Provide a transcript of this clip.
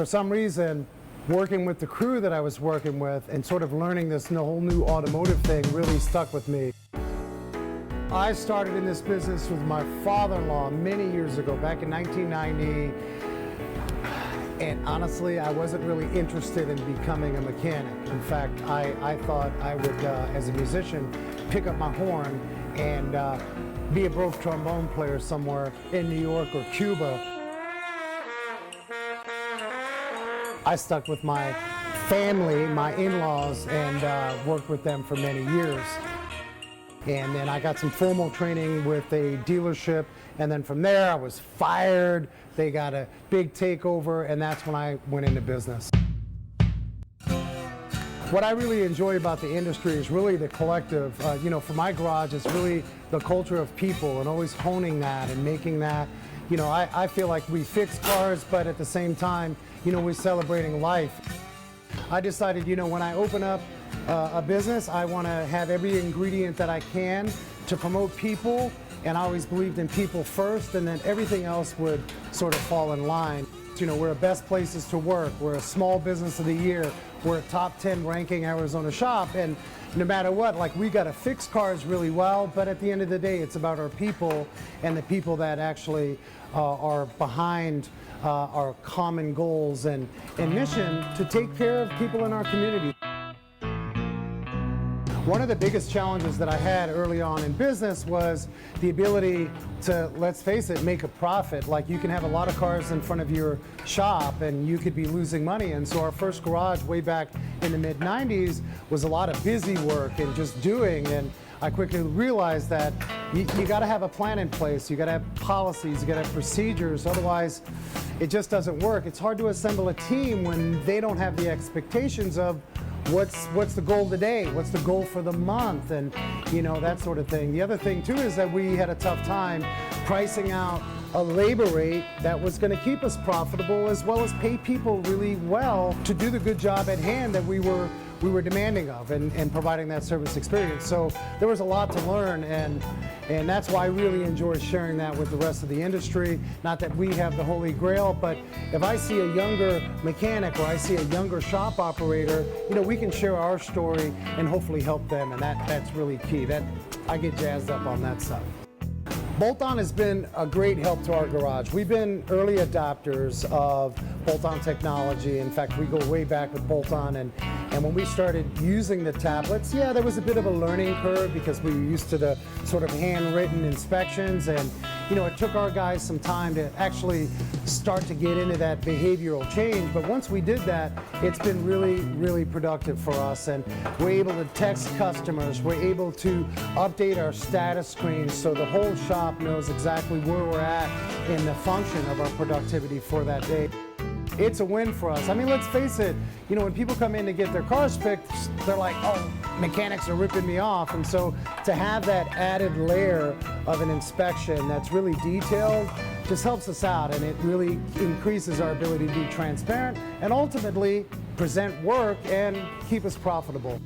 For some reason, working with the crew that I was working with and sort of learning this whole new automotive thing really stuck with me. I started in this business with my father-in-law many years ago, back in 1990. And honestly, I wasn't really interested in becoming a mechanic. In fact, I thought I would, as a musician, pick up my horn and be a broke trombone player somewhere in New York or Cuba. I stuck with my family, my in-laws, and worked with them for many years. And then I got some formal training with a dealership, and then from there I was fired. They got a big takeover, and that's when I went into business. What I really enjoy about the industry is really the collective. For my garage, it's really the culture of people and always honing that and making that. I feel like we fix cars, but at the same time, we're celebrating life. I decided, when I open up a business, I want to have every ingredient that I can to promote people, and I always believed in people first, and then everything else would sort of fall in line. We're a best places to work, we're a small business of the year, we're a top 10 ranking Arizona shop, and no matter what, we got to fix cars really well, but at the end of the day, it's about our people and the people that actually are behind our common goals and mission to take care of people in our community. One of the biggest challenges that I had early on in business was the ability to, let's face it, make a profit. You can have a lot of cars in front of your shop and you could be losing money. And so our first garage way back in the mid-90s was a lot of busy work and just doing. And I quickly realized that you got to have a plan in place. You got to have policies, you got to have procedures. Otherwise, it just doesn't work. It's hard to assemble a team when they don't have the expectations of what's the goal today, what's the goal for the month, and that sort of thing. The other thing too is that we had a tough time pricing out a labor rate that was going to keep us profitable, as well as pay people really well to do the good job at hand that we were demanding of and providing that service experience. So there was a lot to learn, and that's why I really enjoy sharing that with the rest of the industry. Not that we have the holy grail, but if I see a younger mechanic or I see a younger shop operator, we can share our story and hopefully help them, and that's really key. I get jazzed up on that stuff. Bolton has been a great help to our garage. We've been early adopters of Bolton technology. In fact, we go way back with Bolton, and when we started using the tablets, there was a bit of a learning curve because we were used to the sort of handwritten inspections, and it took our guys some time to actually start to get into that behavioral change. But once we did that, it's been really, really productive for us, and we're able to text customers, we're able to update our status screens so the whole shop knows exactly where we're at in the function of our productivity for that day. It's a win for us. I mean, let's face it, when people come in to get their cars fixed, they're like, oh, mechanics are ripping me off. And so to have that added layer of an inspection that's really detailed just helps us out, and it really increases our ability to be transparent and ultimately present work and keep us profitable.